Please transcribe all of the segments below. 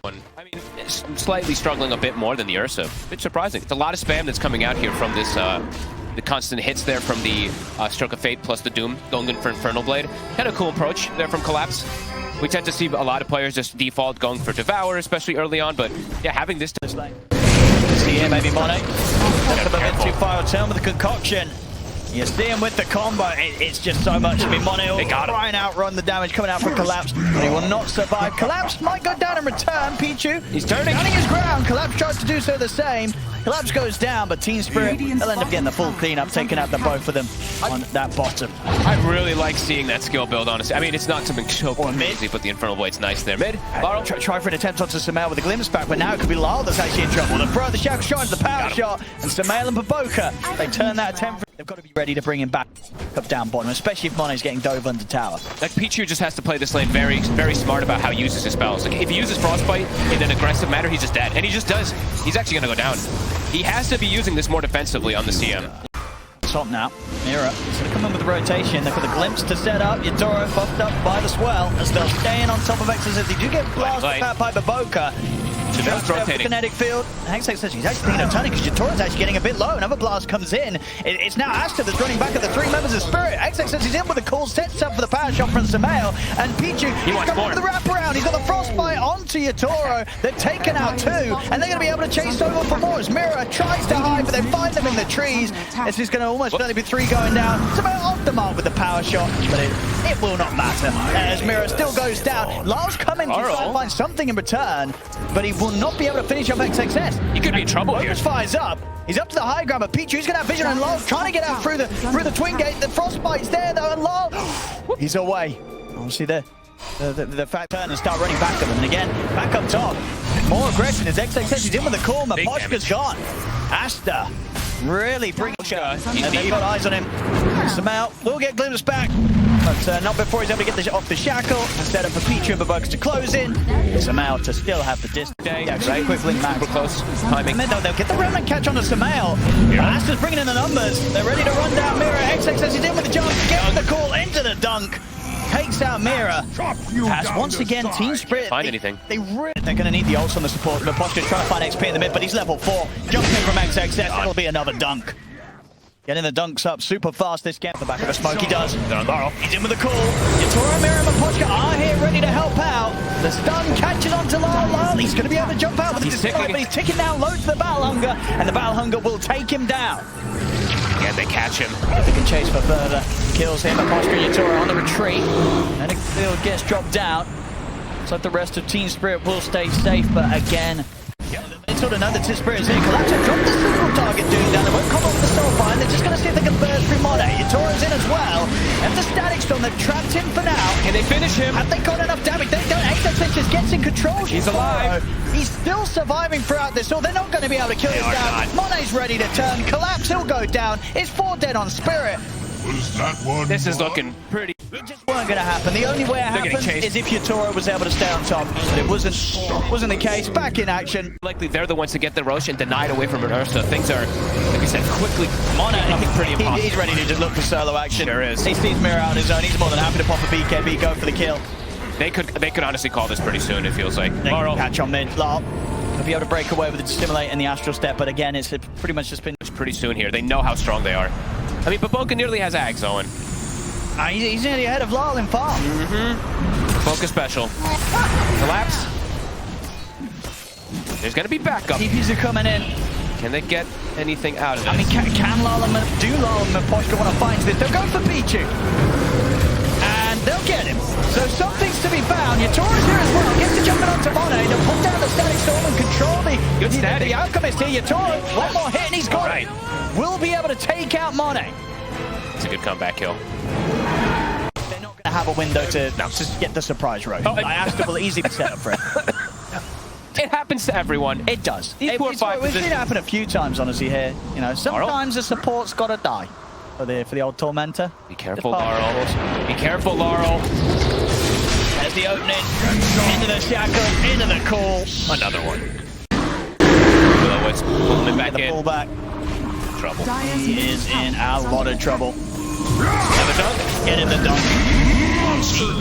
I mean, it's slightly struggling a bit more than the Ursa. A bit surprising. It's a lot of spam that's coming out here from this, the constant hits there from the Stroke of Fate plus the Doom going in for Infernal Blade. Kind of cool approach there from Collapse. We tend to see a lot of players just default going for Devour, especially early on, but yeah, having this lane. See here, maybe Monet. Got him a bit too far, return with the concoction. You see him with the combo, it's just so much. I mean, Monet will try and outrun the damage coming out from Collapse, but he will not survive. Collapse might go down in return. Pichu, he's turning his ground. Collapse tries to do so the same. Collapse goes down, but Team Spirit, they'll end up getting the full cleanup, taking out the both of them on that bottom. I really like seeing that skill build, honestly. I mean, it's not something so crazy, but the Infernal Blade's nice there. Mid, try for an attempt onto Sumail with a glimpse back, but now it could be Lyle that's actually in trouble. The throw, the shackle shot, the power shot, and Sumail and Baboka, they turn that attempt. They've got to be ready to bring him back up down bottom, especially if Monet's getting dove under tower. Like, Pichu just has to play this lane very, very smart about how he uses his spells. Like, if he uses Frostbite in an aggressive manner, he's just dead. And he just does. He's actually going to go down. He has to be using this more defensively on the CM. Top now. Mira is going to come in with the rotation. They've got the glimpse to set up. Yatoro buffed up by the swell as they're staying on top of Exodus. They do get blasted by Baboka. Just rotating. Kinetic field. Hexex says he's actually thinking of turning because Yatoro's actually getting a bit low. Another blast comes in. It's now Aster that's running back at the three members of Spirit. Hexex says he's in with the call, sets up for the power shot from Sumail. And Pichu, he's coming with the wraparound. He's got the Frostbite onto Yatoro. They've taken out two, and they're going to be able to chase over for more as Mira tries to hide, but they find them in the trees. This is going to almost certainly be three going down. Sumail off the mark with the power shot, but it will not matter as Mira still goes down. Lyle's coming to try and find something in return, but he will not be able to finish off XXS. He could be in trouble here. Fires up. He's up to the high ground, but Pichu's gonna have vision, and Lyle's trying to get out through the twin gate. The Frostbite's there though, and Lyle, he's away. Obviously the fact turn and start running back at them, and again back up top. More aggression as XXS. He's in with the call. Mapochka's gone. Aster really bringing. And they've got eyes on him. Sumail will get glimpse back. But not before he's able to get off the shackle and set up for Pichu and Baboka to close in. Sumail to still have the distance. Yeah, great quick link back. Close timing. And then they'll get the remnant catch onto Sumail. Aster's bringing in the numbers. They're ready to run down Mira. XXS is in with the jump. Gets the call into the dunk. Takes out Mira. As once again, Team Spirit. Find anything. They're going to need the ults on the support. Mapochka's trying to find XP in the mid, but he's level 4. Jumping in from XXS. It'll be another dunk. Getting the dunks up super fast this game. The back of a smoke, he does. He's in with the call. Yatoro, Mira, and Mapochka are here ready to help out. The stun catches onto Lyle. He's going to be able to jump out with his destroy, but he's ticking down low to the Battle Hunger, and the Battle Hunger will take him down. Yeah, they catch him. They can chase for further. Kills him. Mapochka and Yatoro on the retreat. And the field gets dropped down. Looks like the rest of Team Spirit will stay safe, but again, it's sort of know that Team Spirit is here. Collapse have dropped the single target dude down. They won't come off the Soulfire. They're just going to see if they can burst through Monet. Yatoro's in as well. And the Static Storm, they've trapped him for now. Can they finish him? Have they got enough damage? They don't. XXS just gets in control. He's alive. He's still surviving throughout this, so they're not going to be able to kill him down. Monet's ready to turn. Collapse, he'll go down. It's 4 dead on Spirit. This is looking pretty. It just weren't going to happen. The only way it happens is if Yatoro was able to stay on top, but it wasn't the case. Back in action. Likely they're the ones to get the Roche and deny it away from Ursa. Things are, like we said, quickly. Monet, he's ready to just look for solo action. Sure is. He sees Mira out on his own. He's more than happy to pop a BKB, go for the kill. They could honestly call this pretty soon, it feels like. They can catch on mid. Lyle will be able to break away with the Stimulate and the Astral Step, but again, it's pretty much just been pretty soon here. They know how strong they are. I mean, Baboka nearly has Ags, Owen. He's nearly ahead of Lyle in farm. Baboka special. Collapse. There's going to be backup. TPs are coming in. Can they get anything out of this? I mean, can Lyle and Mapochka want to find this? They'll go for Pichu. And they'll get him. So something's to be found. Yatoro's here as well. Gets to jumping onto Monet. They'll put down the Static Storm and control the Alchemist here. Yatoro, one more hit and he's got it. Will be able to take out Monet. It's a good comeback kill. They're not going to have a window to just get the surprise road. Aster will easily set up for it. It happens to everyone. It does. We've seen it happen a few times, honestly, here. You know, sometimes the support's got to die for the old Tormentor. Be careful, Laurel. Be careful, Laurel. There's the opening. Into the shackle. Into the call. Another one. Willow pulling him back in. Pull back. Trouble. He is in a lot of trouble. Have a dunk? Get in the dunk.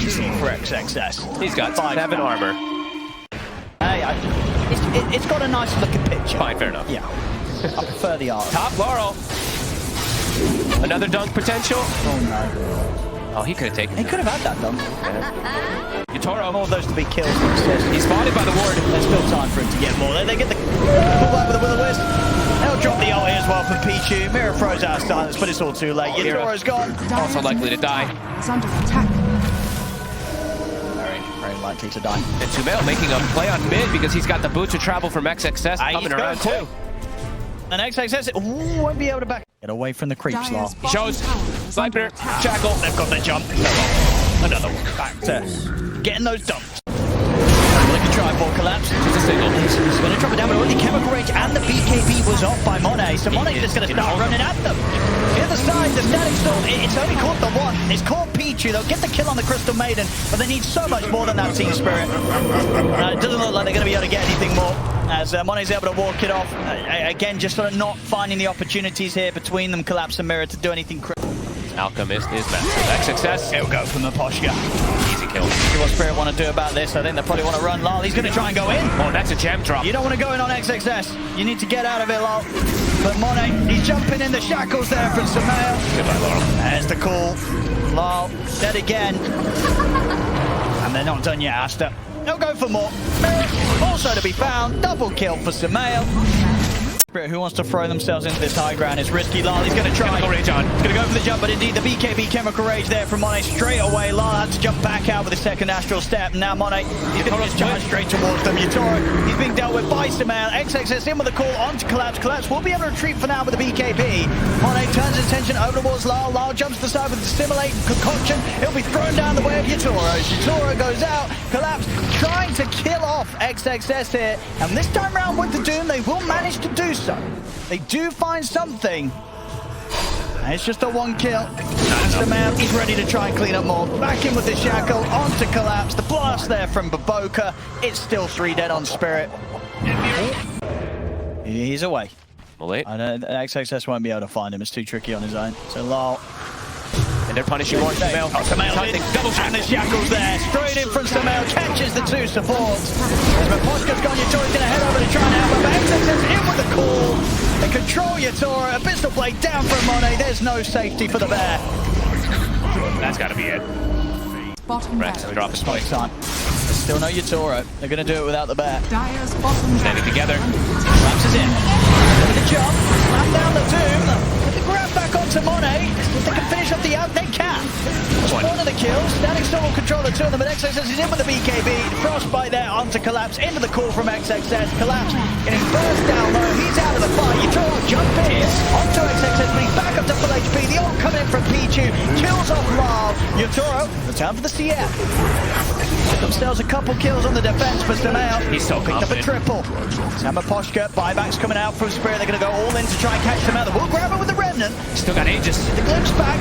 Easy for XXS. He's got 7 armor. It's got a nice looking picture. Fine, fair enough. Yeah. I prefer the art. Top Laurel. Another dunk potential. Oh no. Oh, he could have taken He it. could have had that done. Yutoro. More of those to be kills than assists. He's spotted by the ward. There's still time for him to get more. They get the pullback with a will-o-wisp. They'll drop the ult here as well for Pichu. Mira throws out silence, but it's all too late. Yutoro's gone. Also likely to die. It's under attack. Very likely to die. And Sumail making a play on mid because he's got the boot to travel from XXS coming around too. And XXS won't be able to back. Get away from the creeps, Law. He shows Sniper, Jackal. They've got the jump. Another one. Back to getting those dumps. Like a tri-ball collapse. Just a single. He's going to drop it down, but already Chemical Rage and the BKB was off by Monet, so Monet's just going to start running at them. The other side, the static storm, it's only caught the one. It's caught Pichu. They'll get the kill on the Crystal Maiden, but they need so much more than that team spirit. It doesn't look like they're going to be able to get anything more, as Monet's able to walk it off. Again, just sort of not finding the opportunities here between them, Collapse and Mirror, to do anything critical. Alchemist is massive. XXS. He'll go from the Poshka. Easy kill. See what Spirit want to do about this. I think they probably want to run Lal. He's going to try and go in. Oh, that's a gem drop. You don't want to go in on XXS. You need to get out of it, Lal. But Monet, he's jumping in the shackles there from Sumail. Goodbye, Laurel. There's the call. Lal, dead again. And they're not done yet, Aster. They'll go for more. Also to be found. Double kill for Sumail. Who wants to throw themselves into this high ground? It's risky. Lal, he's going to try. Chemical Rage on. He's going to go for the jump, but indeed the BKB Chemical Rage there from Monet straight away. Lal had to jump back out with a second Astral Step. And now Monet, he's going to just charge straight towards them. Yutoro, he's being dealt with by Sumail. XXS in with a call onto Collapse. Collapse will be able to retreat for now with the BKB. Monet turns his attention over towards Lal. Lal jumps to the side with the Stimulate Concoction. He'll be thrown down the way of Yutoro. Yutoro goes out. Collapse trying to kill off XXS here. And this time round with the Doom, they will manage to do so. They do find something. And it's just a one kill. Aster man, he's ready to try and clean up more. Back in with the shackle, onto Collapse. The blast there from Baboka. It's still 3 dead on Spirit. He's away. XXS won't be able to find him. It's too tricky on his own. So Lal. And they're punishing more. Sumail. Double and the shackles there. Straight in from Sumail. Catches the 2 supports. As Maposhka's gone, Yutoro's going to head over to try and help him. But XXS in with the call. They control Yutoro. A pistol blade down from Monet. There's no safety for the bear. That's got to be it. Bottom Rex, barracks. drop his spike. Time. There's still no Yutoro. They're going to do it without the bear. Dire's bottom Standing together. Collapse is in. With the jump. Slap down the Doom. With the grab back onto Monet. If they can finish up the out, they can. One of the kills. Static Storm will control the 2 of them, but XXS is in with the BKB. Frostbite there onto Collapse. Into the call from XXS. Collapse getting burst down low. He's out of the fight. Yutoro jump in onto XXS, but he's back up to full HP. The ult coming in from Pichu. Kills off Lal. Yutoro, return for the CF. Took themselves a couple kills on the defense for Sumail. He's so picked confident. up a triple. Sam Poshka, buybacks coming out from Spirit. They're going to go all in to try and catch Sumail. They will grab it with the Remnant. Still got Aegis. The glimpse back.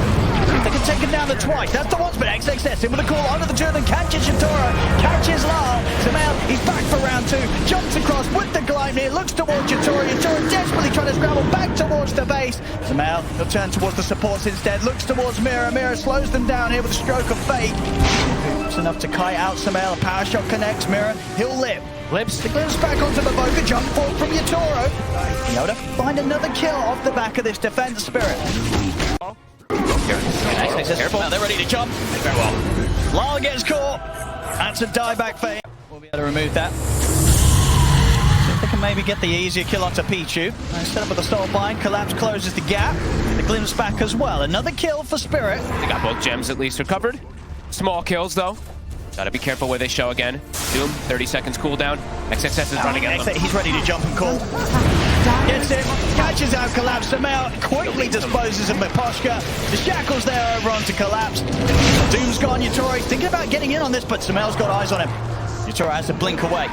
They can take him down the twice. That's the once, but XXS in with a call onto the 2 and catches Yutoro. Catches Lal. Sumail, he's back for round 2. Jumps across with the Gleipnir. Looks towards Yutoro. Yutoro desperately trying to scramble back towards the base. Sumail, he'll turn towards the supports instead. Looks towards Mira. Mira slows them down here with a stroke of fate. It's enough to kite out Sumail. A power shot connects Mira. He'll live. Lips. The glimpse back onto Baboka. Jump forward from Yutoro. Yoda find another kill off the back of this defense Spirit. Careful. They're ready to jump. Very well. Lal gets caught. That's a dieback fade. We'll be able to remove that. See if they can maybe get the easier kill onto Pichu. Instead of with the stall bind, Collapse closes the gap. The glimpse back as well. Another kill for Spirit. They got both gems at least recovered. Small kills though. Gotta be careful where they show again. Doom, 30 seconds cooldown. XXS is running at them. He's ready to jump and call. Gets it, catches out Collapse. Sumail quickly disposes of Maposhka. The shackles there over onto Collapse. Doom's gone. Yutoro thinking about getting in on this, but Sumail's got eyes on him. Yutoro has to blink away.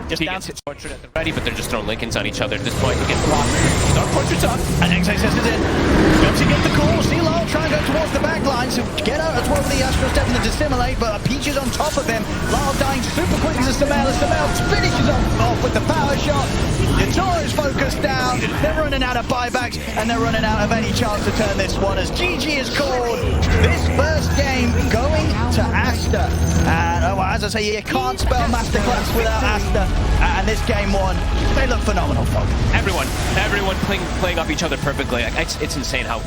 Just He down gets to his portrait at the ready, but they're just throwing Lincolns on each other at this point. He gets blocked. Dark portrait's up. and XXS is in. Jumps to get the call. See Lal try and go towards the back line. So get out as well with the Astro stepping to dissimulate, but Peach is on top of him. Lyle dying super quickly to Sumail, as Sumail finishes off with the power shot. Yator is focused down. They're running out of buybacks, and they're running out of any chance to turn this one, as GG is called. This first game going to Aster. And as I say, you can't spell masterclass without Aster. And this game one, they look phenomenal, folks. Everyone playing off each other perfectly. Like, it's insane how.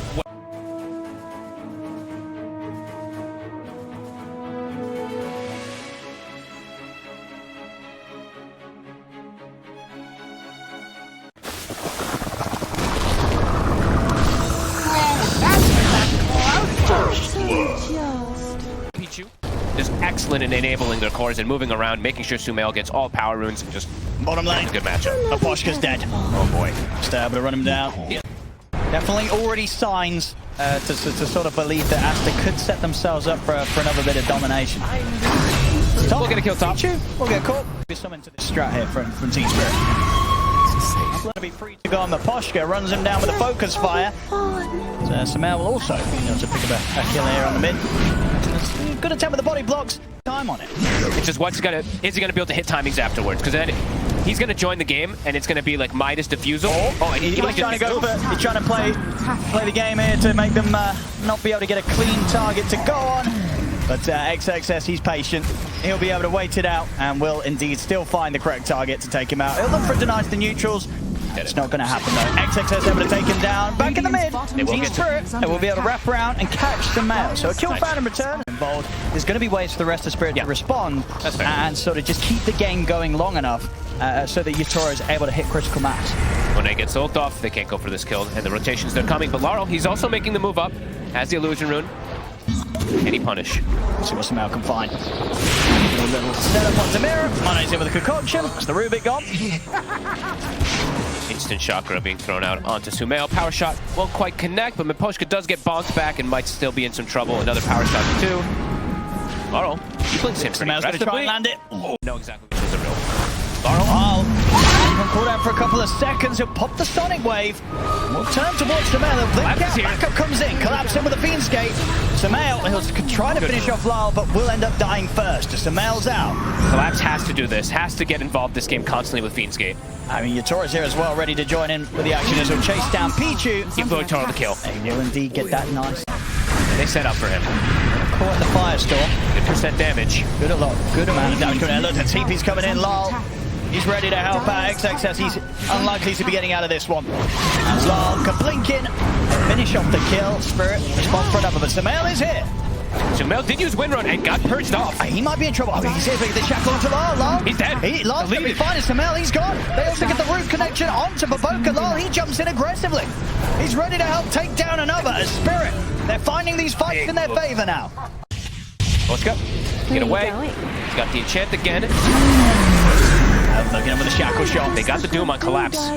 Pichu is excellent in enabling their cores and moving around, making sure Sumail gets all power runes and just Bottom lane. Good matchup. Aposhka's dead. Oh boy. Still able to run him down. Yeah. Definitely already signs to sort of believe that Aster could set themselves up for another bit of domination. We'll get a kill top. We'll get caught. There's something to this strat here from Team Spirit. Going to be free to go on Aposhka, runs him down with a focus fire. So Sumail will also be able to pick up a kill here on the mid. Good attempt with the body blocks. Time on it. It's just is he gonna be able to hit timings afterwards? Because then he's gonna join the game and it's gonna be like Midas defusal. Oh, and he's trying to play the game here to make them not be able to get a clean target to go on. But XXS, he's patient. He'll be able to wait it out and will indeed still find the correct target to take him out. He'll look for denies to neutrals. It's not going to happen though. XXS able to take him down. Back in the mid, Team Spirit, and we'll be able to wrap around and catch Sumail. So a kill found in return. Involved. There's going to be ways for the rest of Spirit to respond and sort of just keep the game going long enough so that Yator is able to hit critical mass. When they get sold off, they can't go for this kill, and the rotations they're coming. But Laurel, he's also making the move up, has the illusion rune. Can he punish? Let's see what Sumail can find. A little setup on Zamira. Mone's in with a concoction. It's the Rubik gone. Instant chakra being thrown out onto Sumail. Power shot won't quite connect, but Miposhka does get bounced back and might still be in some trouble. Another power shot too. Laurel, he plays him pretty Sumail's going to try and land it. Oh, no, exactly. This is a real. Laurel. Even called out for a couple of seconds. He'll pop the Sonic Wave. We'll turn towards Sumail. Backup comes in. Collapse in with a Fiend's Gate. Sumail, he'll try to finish off Lyle, but will end up dying first. Sumail's out. Collapse has to do this. Has to get involved this game constantly with Fiend's Gate. I mean, Yator is here as well, ready to join in with the action as he'll chase down Pichu. Give Yator the kill. He will indeed get that nice. They set up for him. Caught in the Firestorm. Good percent damage. Good amount of damage coming in. Look, the TP's coming in. Lyle, he's ready to help out. XXS, he's unlikely to be getting out of this one. As Lyle can blink in, finish off the kill. Spirit responds for another, but Sumail is here. Sumail did use Windrun and got purged off. He might be in trouble. He's here to get the shackle onto Lyle. Lyle. He's dead. Lyle's going to be fine. Sumail, he's gone. They also get the root connection onto Baboka. Lyle, he jumps in aggressively. He's ready to help take down another. As Spirit, they're finding these fights in their favor now. Let's go. Get away. He's got the enchant again. Looking in with a shackle shot. They got the Doom on Collapse.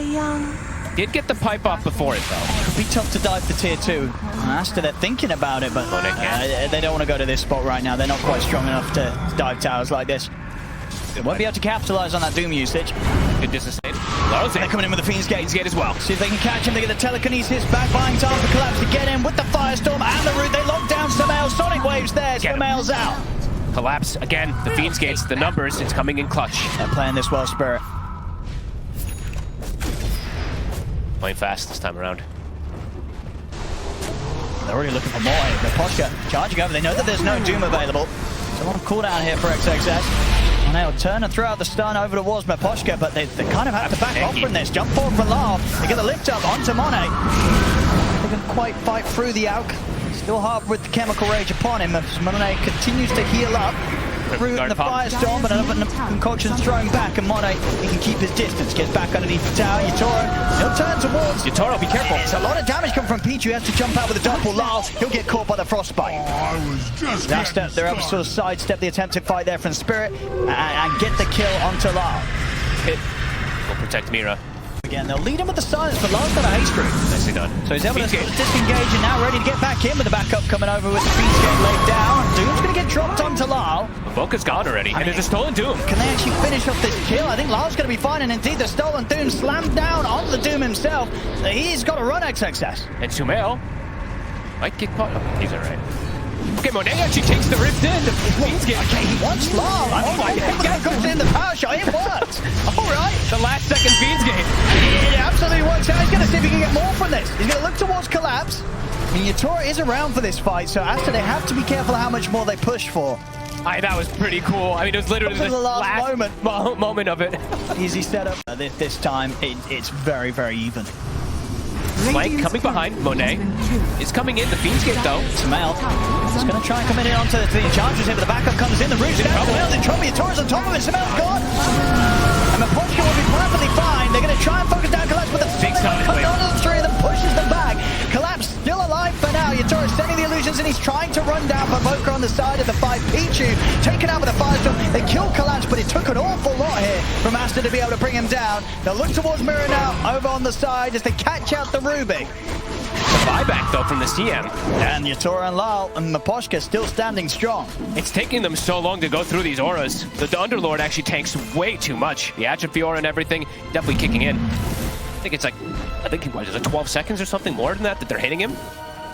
Did get the pipe off before it though. Could be tough to dive for tier 2. Aster, they're thinking about it, but they don't want to go to this spot right now. They're not quite strong enough to dive towers like this. They won't be able to capitalize on that Doom usage. Good dissustain. Laurel's in. They're coming in with the Fiend's Gate. Fiend's Gate as well. See if they can catch him. They get the telekinesis back, buying time for Collapse to get in with the Firestorm and the root. They lock down Sumail. Sonic Waves there. Sumail's out. Collapse again. The Fiend's Gates, the numbers, it's coming in clutch. They're playing this well, Spirit. Playing fast this time around. They're already looking for more. Miposhka charging over. They know that there's no Doom available. So a lot of cooldown here for XXS. And they'll turn and throw out the stun over towards Miposhka, but they kind of have to back off from this. Jump forward for Lav. They get the lift up onto Monet. They can quite fight through the Auk. Still hard with the Chemical Rage upon him as Monet continues to heal up. Through the Firestorm, but another concoction's throwing back, and Monet, he can keep his distance, gets back underneath the tower. Yator, he'll turn towards. Yator, be careful. It's a lot of damage coming from Pichu. He has to jump out with a doppel. Lyle, he'll get caught by the frostbite. They're able to sort of sidestep the attempted fight there from Spirit and get the kill onto Lyle. Hit will protect Mira. Again, they'll lead him with the silence, but Lyle's got a haste route. Nicely done. So he's able to disengage and now ready to get back in with the backup coming over with the Fiend's Gate laid down. Doom's going to get dropped onto Lyle. Boca's gone already, and there's a stolen Doom. Can they actually finish off this kill? I think Lyle's going to be fine, and indeed the stolen Doom slammed down on the Doom himself. He's got to run XXS. And Sumail might get caught. Oh, he's all right. Okay, Monet actually takes the rift in. Okay, he wants Lyle. Oh my god, goes in the power shot. It works. All right. The last second Fiends game. It absolutely works out. He's going to see if he can get more from this. He's going to look towards collapse. And Yatora is around for this fight, so Aster, they have to be careful how much more they push for. That was pretty cool. I mean, it was literally the last moment of it. Easy setup. This time, it's very, very even. Mike coming behind. Monet is coming in. The Fiends Gate, though. Smell is going to try and come in onto the Enchantress here, but the backup comes in. The Root's down. Smell's in trouble. Yatora's on top of it. Smell's gone. And Mapochka will be perfectly fine. They're going to try and focus down Collapse, but the big time comes on to the three of them, pushes them back. Collapse still alive for now. Yatora's sending the illusions, and he's trying to run down Baboka on the side of the 5. Pichu taken out with a firestorm. They killed Collapse, but it took an awful lot here from Aster to be able to bring him down. They'll look towards Mirror now, over on the side as they catch out the Ruby. The buyback, though, from the CM. And Yatora and Lal and Mapochka still standing strong. It's taking them so long to go through these auras. The Underlord actually tanks way too much. The Atrophy aura and everything definitely kicking in. I think it's like 12 seconds or something more than that they're hitting him.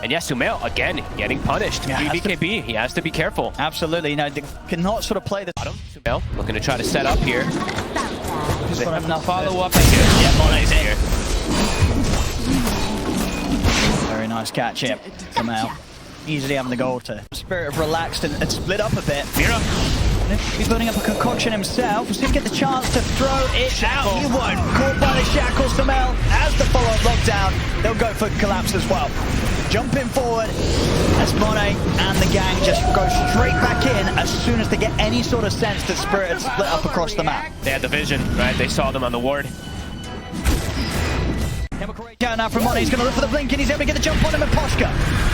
And yes, Sumail, again, getting punished. Yeah, BKB, he has to be careful. Absolutely. You know, they cannot sort of play the bottom. Sumail looking to try to set up here. Just want enough follow up here. Yeah, Monet's here. Very nice catch here from Al. Easily having the goal to Spirit have relaxed and split up a bit. Mira. He's building up a concoction himself. We'll see if he get the chance to throw it out. He won't. Caught by the shackles. Samel as the follow-up lockdown. They'll go for collapse as well. Jumping forward as Monet and the gang just go straight back in as soon as they get any sort of sense that Spirit had split up across the map. They had the vision, right? They saw them on the ward. Down now from Monet, he's going to look for the blink and he's able to get the jump on him and Poshka.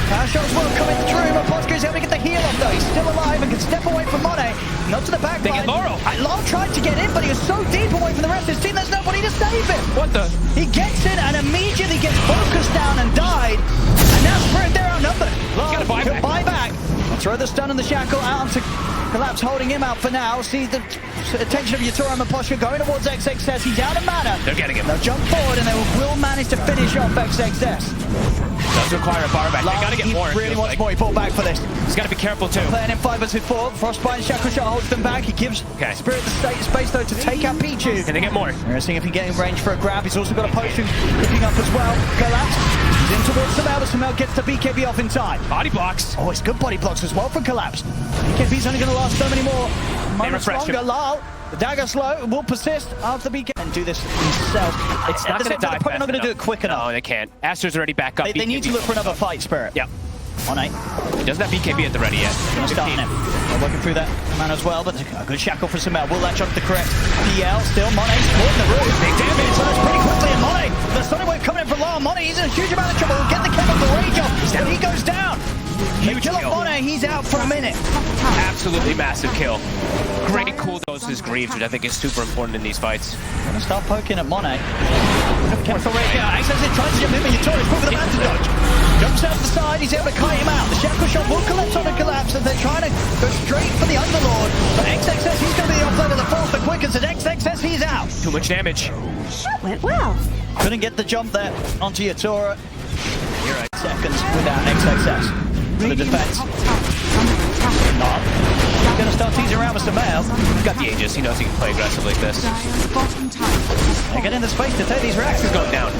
Power shots will coming through, but Poshka is able to get the heal off though. He's still alive and can step away from Monet. Not to the back line. They get Laurel. Laurel tried to get in, but he was so deep away from the rest of his team, there's nobody to save him. What the? He gets in and immediately gets focused down and died. And now Spirit, they're outnumbered. He's got to buy back. Throw the stun and the shackle out onto Collapse, holding him out for now. See the attention of Yatora and Mapochka going towards XXS. He's out of mana. They're getting him. They'll jump forward and they will manage to finish off XXS. Does require a bar back. They gotta get more. He really wants more. He pulled back for this. He's gotta be careful too. Playing in 5 vs 4. Frostbite and Shackle Shot holds them back. He gives Spirit the space though to take out Pichu. Can they get more? We're seeing if he can get in range for a grab. He's also got a potion picking up as well. Collapse. He's in towards Samel, but Samel gets the BKB off in time. Body blocks. Oh, it's good body blocks as well from Collapse. BKB's only going to last so many more moments longer. Lal, the dagger slow will persist after the BKB and do this themselves. It's not going to die. They're probably not going to do it quick enough. No, they can't. Aster's already back up. They need to look for another fight, Spirit. Yep. Monet. He doesn't have BKB at the ready yet. Gonna start him. They're working through that man as well, but a good shackle for Samel. Will that jump the correct PL? Still, Monet's caught in the roof. Big damage. So that's pretty quickly, and Monet. The Sonic Wave coming in for Lal. Monet, he's in a huge amount of trouble. He'll get the chemical rage off, but he goes down. Huge kill off Monet. He's out for a minute. Absolutely massive kill. Great cool doses Greaves, which I think is super important in these fights. Gonna start poking at Monet. Chemical rage. Yeah, Access it, tries to jump in, but Yatori's quick with the man to dodge. Jumps out the side, he's able to kite him out. The shackle shot will collapse on a collapse as they're trying to go straight for the Underlord. But XXS, he's going to be the offlane of the force the quickest. At XXS, he's out. Too much damage. That went well. Couldn't get the jump there onto Yatora. You're right. Seconds without XXS. For the defense. Not. Going to start teasing around with Samel. He's got the Aegis. He knows he can play aggressive like this. They get in the space to take these racks. He's going down.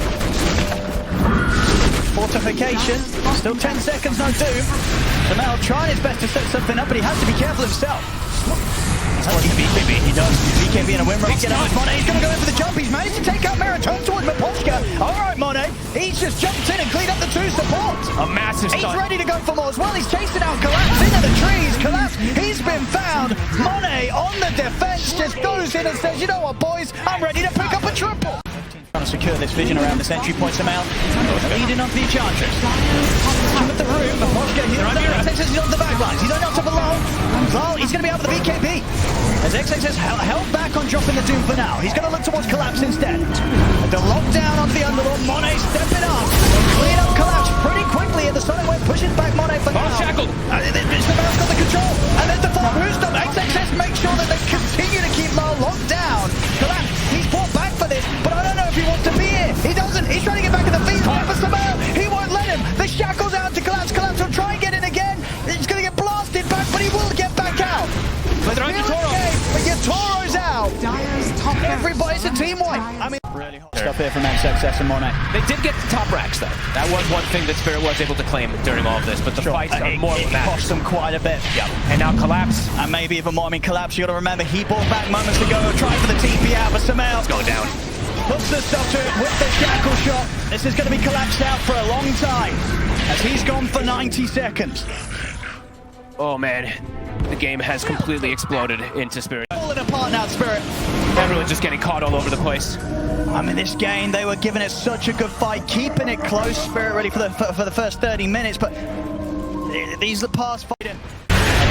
Fortification. Still 10 seconds, no doom. Samel trying his best to set something up, but he has to be careful himself. He's working BKB. He does. BKB in a win rate. Get out with Monet. He's going to go in for the jump. He's managed to take out Mirror. Turns towards Mapochka. All right, Monet. He's just jumped in and cleaned up the 2 supports. A massive stun. He's ready to go for more as well. He's chasing out Collapse into the trees. Collapse. He's been found. Monet on the defense just goes in and says, you know what, boys? I'm ready to pick up a triple. Trying to secure this vision around this entry point somehow. Leading onto the Enchantress. With the room, Mapochka, he's on the back lines. He's on top of Lal. Lal, he's going to be out with the BKB. As XXS held back on dropping the Doom for now. He's going to look towards Collapse instead. The lockdown onto the Underlord. Monet stepping up. Clean up Collapse pretty quickly, and the Sonic Wave pushes back Monet for now. Shackled. Samel's got the control. And there's the follow. Who's done? XXS make sure that they continue to keep Lal locked down. Collapse, he's brought back for this, but I don't know if he wants to be here. He doesn't. He's trying to get back in the feed for Samel. He won't let him. The shackles out to Collapse. Collapse will try and get in again. He's going to get But they're on Yatoro. But Yatoro's out. Dyer's top barracks. Everybody's a team wipe. I mean, really hot stuff here from XXS and Monet. They did get the top racks, though. That was one thing that Spirit was able to claim during all of this, but the fights are more it than that. cost them quite a bit. Yeah, and now Collapse. And maybe even more. I mean, Collapse, you got to remember, he bought back moments ago, tried for the TP out, but Samael It's going down. puts the stuff to it with the shackle shot. This is going to be collapsed out for a long time, as he's gone for 90 seconds. Oh, man. The game has completely exploded into Spirit. Falling apart now, Spirit. Everyone's just getting caught all over the place. I mean, this game, they were giving it such a good fight, keeping it close, Spirit ready for the first 30 minutes, but these past fighting.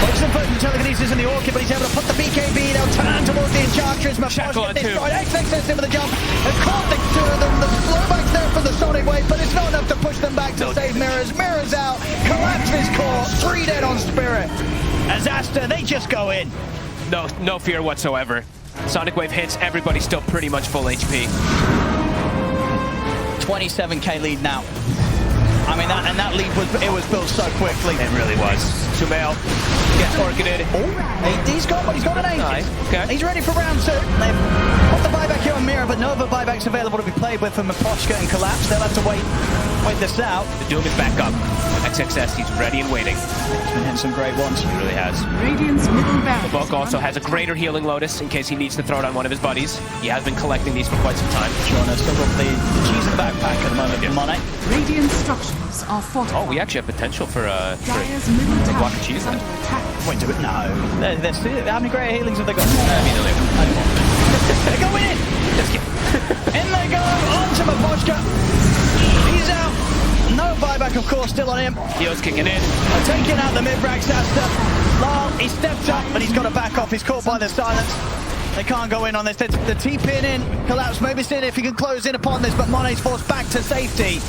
Focus on first telekinesis in the Orchid, but he's able to put the BKB, they'll turn towards the Enchantress. Shackle on two. XXS in with the jump, and caught the slowbacks there from the Sonic Wave, but it's not enough to push them back to save Mirrors. Mirrors out, Collapse is caught, 3 dead on Spirit. As Aster, they just go in. No fear whatsoever. Sonic Wave hits, everybody's still pretty much full HP. 27k lead now. I mean, that lead was built so quickly. It really was. Sumail gets orchided. He's got an Aegis. Nice. Okay. He's ready for round 2. They've got the buyback here on Mira, but no other buybacks available to be played with for Maposhka and Collapse. They'll have to wait this out. The Doom is back up. XXS, he's ready and waiting. He's been hitting some great ones. He really has. Radiant's middle barracks. Book also has a greater healing Lotus in case he needs to throw it on one of his buddies. He has been collecting these for quite some time. Jonah still got the cheese in the backpack at the moment. Yeah. Monet. Radiant structures are fortified. Oh, we actually have potential for Dyer's middle block tower of cheese is under then. attack. Wait, do it? No. How many greater healings have they got? I mean, They're going in! In they go! On to Maposhka. He's out. No buyback, of course, still on him. Theo's kicking in. Taking out the mid-ranks, Aster. Lyle, he stepped up, but he's got to back off. He's caught by the silence. They can't go in on this. The TP in. Collapse, maybe seeing if he can close in upon this, but Monet's forced back to safety.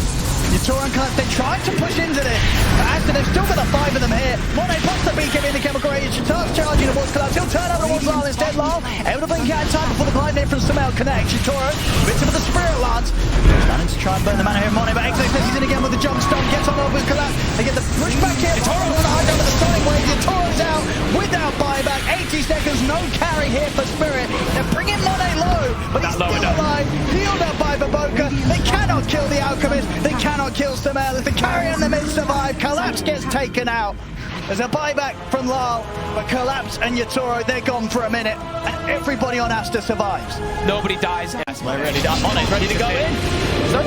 Yatoro and Collapse, they tried to push into this. But Aster, they've still got the 5 of them here. Monet pops the BKB in the chemical rage. Starts charging towards Collapse. He'll turn over towards Lyle instead. Lyle, able to blink out in time before the glide in from Samael connects. Yatoro, bits with the Spirit Lance. Planning to try and burn the mana here, Monet, but XXS is in again with the jump stun. Gets on over with Collapse. They get the pushback here. Yatoro on the high down with the Sonic Wave. Yatoro's out without buyback. 80 seconds, no carry here for Spirit. They're bringing Monet low, but he's still alive. Healed up by Baboka. They cannot kill the Alchemist. They cannot kill Samael. If the carry and the mid survive, Collapse gets taken out. There's a buyback from Lyle, but Collapse and Yatoro, they're gone for a minute, and everybody on Aster survives. Nobody dies. Yes, They're ready to, Monet's ready to go in. So.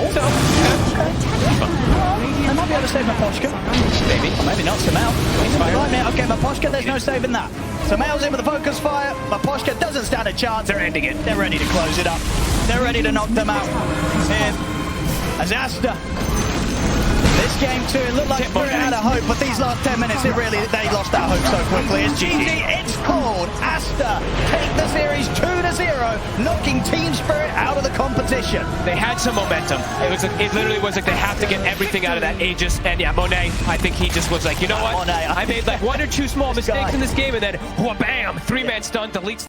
They might be able to save Maposhka. Maybe. Or maybe not, Samael. Right now, okay, Maposhka, there's no saving that. Samael's in with the focus fire. Maposhka doesn't stand a chance. They're ending it. They're ready to close it up. They're ready to knock them out. Here, as Aster. This game too, it looked like Spirit had a hope, but these last 10 minutes, they lost that hope so quickly. It's GG, it's called. Aster take the series 2-0, knocking Team Spirit out of the competition. They had some momentum. It literally was like they have to get everything out of that Aegis. And yeah, Monet, I think he just was like, you know what? Monet, I made like 1 or 2 small mistakes in this game, and then, bam, 3-man stun, deletes